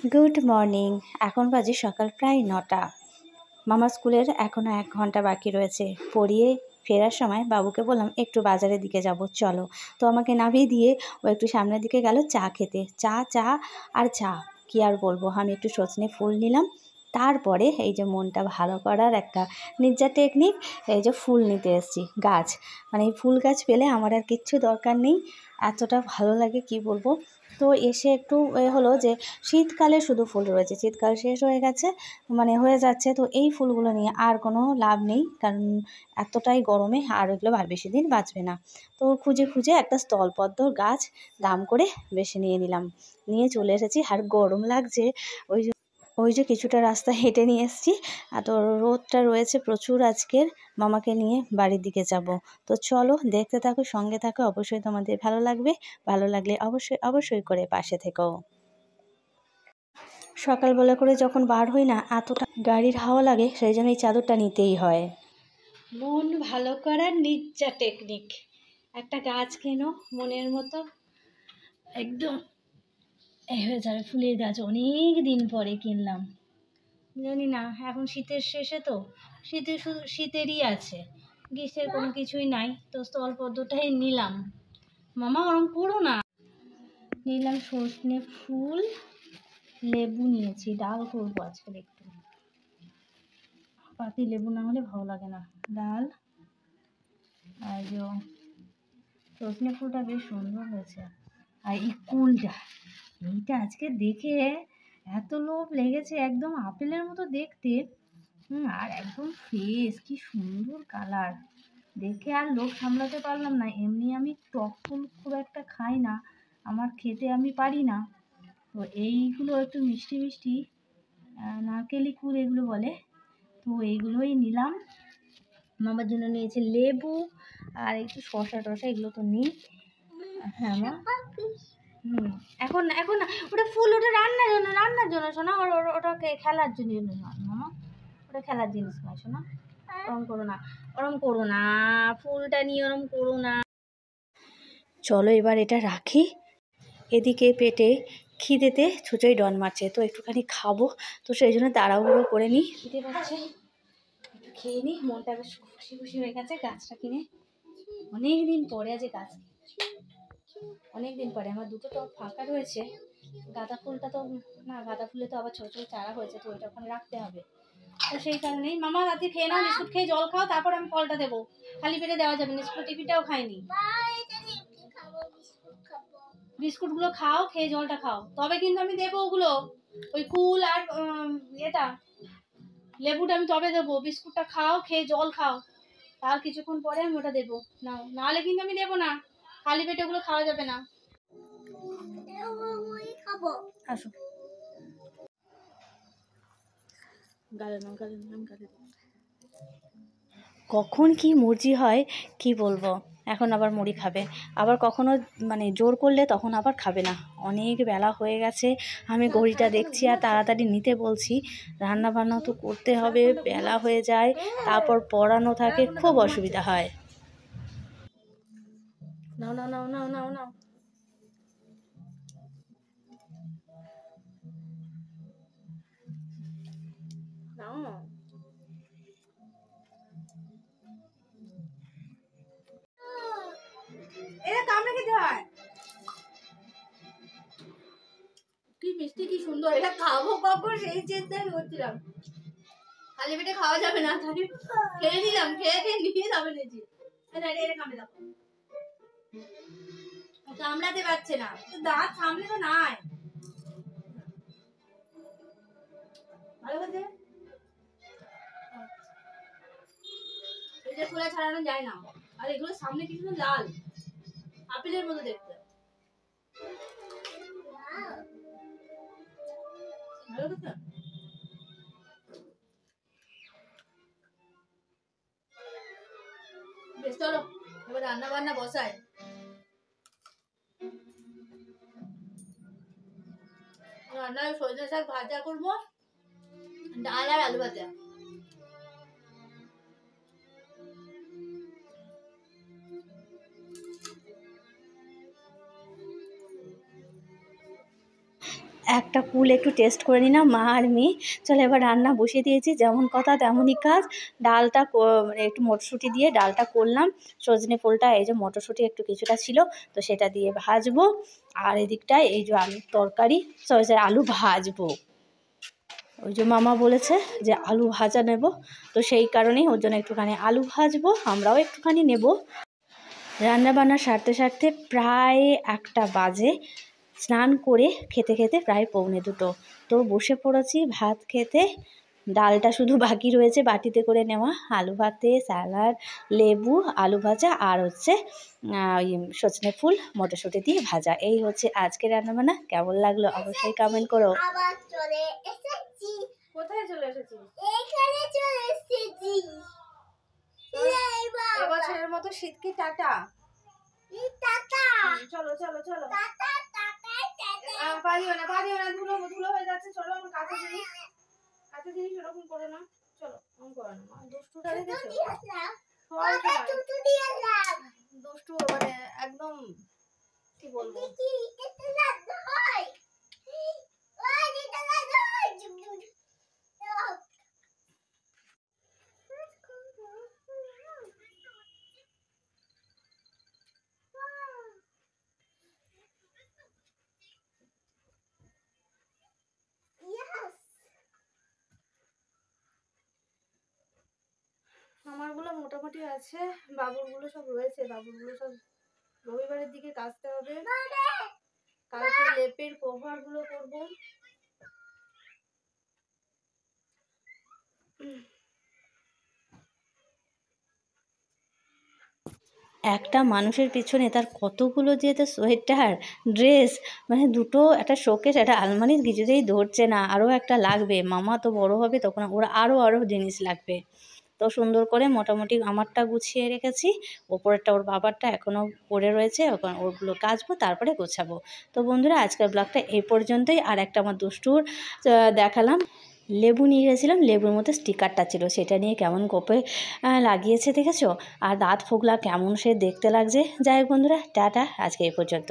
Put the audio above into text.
Good morning. এখন বাজে সকাল প্রায় 9টা। মামার স্কুলের এখনও 1 ঘন্টা বাকি রয়েছে। পড়িয়ে ফেরার সময় বাবুকে বললাম একটু বাজারের দিকে যাব, চলো। তো আমাকে নামিয়ে দিয়ে ও একটু সামনের দিকে গেল চা খেতে। চা আর চা, কী আর বলবো। আমি একটু সজনে ফুল নিলাম। তারপরে এই যে মনটা ভালো করার একটা নির্জা টেকনিক, এই যে ফুল নিতে এসেছি। গাছ, মানে এই ফুল গাছ পেলে আমার আর কিচ্ছু দরকার নেই, এতটা ভালো লাগে কি বলবো। তো এসে একটু হলো যে শীতকালে শুধু ফুল রয়েছে, শীতকাল শেষ হয়ে গেছে, মানে হয়ে যাচ্ছে। তো এই ফুলগুলো নিয়ে আর কোনো লাভ নেই, কারণ এতটাই গরমে আর ওইগুলো আর বেশি দিন বাঁচবে না। তো খুঁজে একটা স্থলপদ্ম গাছ দাম করে বেশি নিয়ে নিলাম, নিয়ে চলে এসেছি। আর গরম লাগছে, ওই যে কিছুটা রাস্তা হেঁটে নিয়ে এসেছি। তো রোদটা রয়েছে প্রচুর আজকের। মামাকে নিয়ে বাড়ির দিকে যাব। তো চলো দেখতে থাকো, সঙ্গে থাকো, অবশ্যই তোমাদের ভালো লাগবে। ভালো লাগলে অবশ্যই করে পাশে থেকো। সকালবেলা করে যখন বার হই না, এতটা গাড়ির হাওয়া লাগে, সেই জন্য এই চাদরটা নিতেই হয়। মন ভালো করার নির্জা টেকনিক। একটা গাছ কেনো মনের মতো, একদম হয়ে যাবে ফুলের গাছ। অনেক দিন পরে কিনলাম, জানি না, এখন শীতের শেষে তো শীতে শুধু শীতেরই আছে, গ্রীষ্মের কোনো কিছুই নাই। তো স্থলপদ্মটাই নিলাম। মামা ওরম করো না। নিলাম সজনে ফুল, লেবু নিয়েছি, ডাল করবো আজকে একটু। পাতি লেবু না হলে ভালো লাগে না। ডাল আর সজনে ফুলটা বেশ সুন্দর হয়েছে। আর এই কুলটা, এইটা আজকে দেখে এত লোভ লেগেছে, একদম আপেলের মতো দেখতে। আর একদম ফ্রেশ, কি সুন্দর কালার। দেখে আর লোভ সামলাতে পারলাম না। এমনি আমি টক ফুল খুব একটা খাই না, আমার খেতে আমি পারি না। তো এইগুলো একটু মিষ্টি মিষ্টি, নারকেলি কুল এগুলো বলে। তো এইগুলোই নিলাম। মামার জন্য নিয়েছি লেবু আর একটু শসা টসা, এগুলো তো নিই। হ্যাঁ মা, এখন না, এখন না, ওটা ফুল, ওটা রান্নার জন্য শোনা। ওটাকে খেলার জন্য মামা, ওটা খেলার জিনিস নয় শোনা। ওরম করো না, ফুলটা নিয়ে ওরম করো না। চলো এবার এটা রাখি। এদিকে পেটে খিদেতে ছুঁচোই ডন মারছে, তো একটুখানি খাবো। তো সেই জন্য তাড়াহুড়ো করে নিই, খিদে পাচ্ছে, একটু খেয়ে নিই। মনটা বেশ খুশি হয়ে গেছে গাছটা কিনে। অনেক দিন পরে আছে গাছ, অনেক দিন পরে। আমার দুটো টব ফাঁকা রয়েছে। গাঁদা ফুলটা তো না, গাঁদা ফুলে তো আবার ছোটো ছোটো চারা হয়েছে, তো ওইটা ওখানে রাখতে হবে। তো সেই কারণেই মামা রাতে খেয়ে নাও, বিস্কুট খেয়ে জল খাও, তারপর আমি ফলটা দেবো। খালি পেটে দেওয়া যাবে না, স্কুল টিফিনটাও খাইনি। বিস্কুটগুলো খাও, খেয়ে জলটা খাও, তবে কিন্তু আমি দেবো ওগুলো। ওই কুল আর এটা লেবুটা আমি তবে দেবো। বিস্কুটটা খাও, খেয়ে জল খাও, তার কিছুক্ষণ পরে আমি ওটা দেবো। নাহলে কিন্তু আমি দেবো না, খালি পেটে ওগুলো খাওয়া যাবে না। আসো, কখন কি মর্জি হয় কি বলবো। এখন আবার মুড়ি খাবে, আবার কখনো মানে জোর করলে তখন আবার খাবে না। অনেক বেলা হয়ে গেছে, আমি ঘড়িটা দেখছি আর তাড়াতাড়ি নিতে বলছি। রান্না বান্না তো করতে হবে, বেলা হয়ে যায়, তারপর পড়ানো থাকে, খুব অসুবিধা হয়। নাও নাও নাও নাও নাও নাও। কি মিষ্টি, কি সুন্দর। এটা খাবো কখন সেই চিন্তা আমি করছিলাম। খালি পেটে খাওয়া যাবে না, তাহলে খেয়ে নিলাম, খেয়ে নিয়ে যাবে নিয়েছি। কামড়াতে পারছে না, দাঁত সামনে তো নাই। ভালো কথা, এটা খোলা ছাড়ানো যায় না। আর এগুলো সামনে কিছু লাল, আপেলের মতো দেখতে। ভালো কথা। বেশ, চলো এবার রান্না বান্না বসাই। রান্নায় সজনে শাক ভাজা করবো, ডাল আর আলু ভাজা। একটা কুল একটু টেস্ট করে নিলাম মা আর মেয়ে। চলো এবার রান্না বসিয়ে দিয়েছি, যেমন কথা তেমনই কাজ। ডালটা মানে একটু মটরশুঁটি দিয়ে ডালটা করলাম, সজনে ফুলটা এই যে মটরশুঁটি একটু কিছুটা ছিল তো সেটা দিয়ে ভাজবো। আর এদিকটায় এই যে আলুর তরকারি, সরি আলু ভাজবো। ওই যে মামা বলেছে যে আলু ভাজা নেব, তো সেই কারণেই ওর জন্য একটুখানি আলু ভাজবো, আমরাও একটুখানি নেব। রান্নাবান্না সারতে সারতে প্রায় 1টা বাজে, স্নান করে খেতে খেতে প্রায় 1:45। তো বসে পড়েছি ভাত খেতে। ডালটা শুধু বাকি রয়েছে বাটিতে করে নেওয়া, আলু ভাতে স্যালাড, লেবু, আলু ভাজা আর হচ্ছে সজনে ফুল মটরশুঁটি দিয়ে ভাজা। এই হচ্ছে আজকে রান্নাবান্না। কেমন লাগলো অবশ্যই কমেন্ট করো। কোথায় চলে এসেছি? এখানে চলে এসেছি। এবছরের মতো শীত কি টাটা? টাটা। চলো চলো চলো। Tata tata tata. পারিও না ধুলো ধুলো হয়ে যাচ্ছে। চলো আমার কাছে দিই। কাছে দিই এরকম করো না। চলো অন করো না। মা দুষ্টুটা দেখেছো? দুষ্টু দিয়ে লাভ। দুষ্টু মানে একদম কি বলবো? কি এটা লাগতে হয়? ওই এটা লাগতে হয়। আমারগুলো মোটামুটি আছে, বাবুরগুলো সব রয়েছে। বাবুরগুলো সব রবিবারের দিকে কাচতে হবে। কালকে লেপের কভারগুলো করবো। একটা মানুষের পিছনে তার কতগুলো যে সোয়েটার, ড্রেস, মানে দুটো একটা শোকেস, একটা আলমারির কিছুতেই ধরছে না। আরও একটা লাগবে, মামা তো বড় হবে তখন ওরা আরও জিনিস লাগবে। তো সুন্দর করে মোটামুটি আমারটা গুছিয়ে রেখেছি, ওপরেরটা ওর বাবারটা এখনও পড়ে রয়েছে, ওখানে ওগুলো কাচবো তারপরে গোছাবো। তো বন্ধুরা আজকের ব্লগটা এই পর্যন্তই। আর একটা আমার দুষ্টুর দেখালাম, লেবু নিয়ে গেছিলাম, লেবুর মধ্যে স্টিকারটা ছিল, সেটা নিয়ে কেমন কোপে লাগিয়েছে দেখেছো। আর দাঁত ফোগলা কেমন সে দেখতে লাগছে। যাই হোক বন্ধুরা টাটা, আজকে এই পর্যন্ত।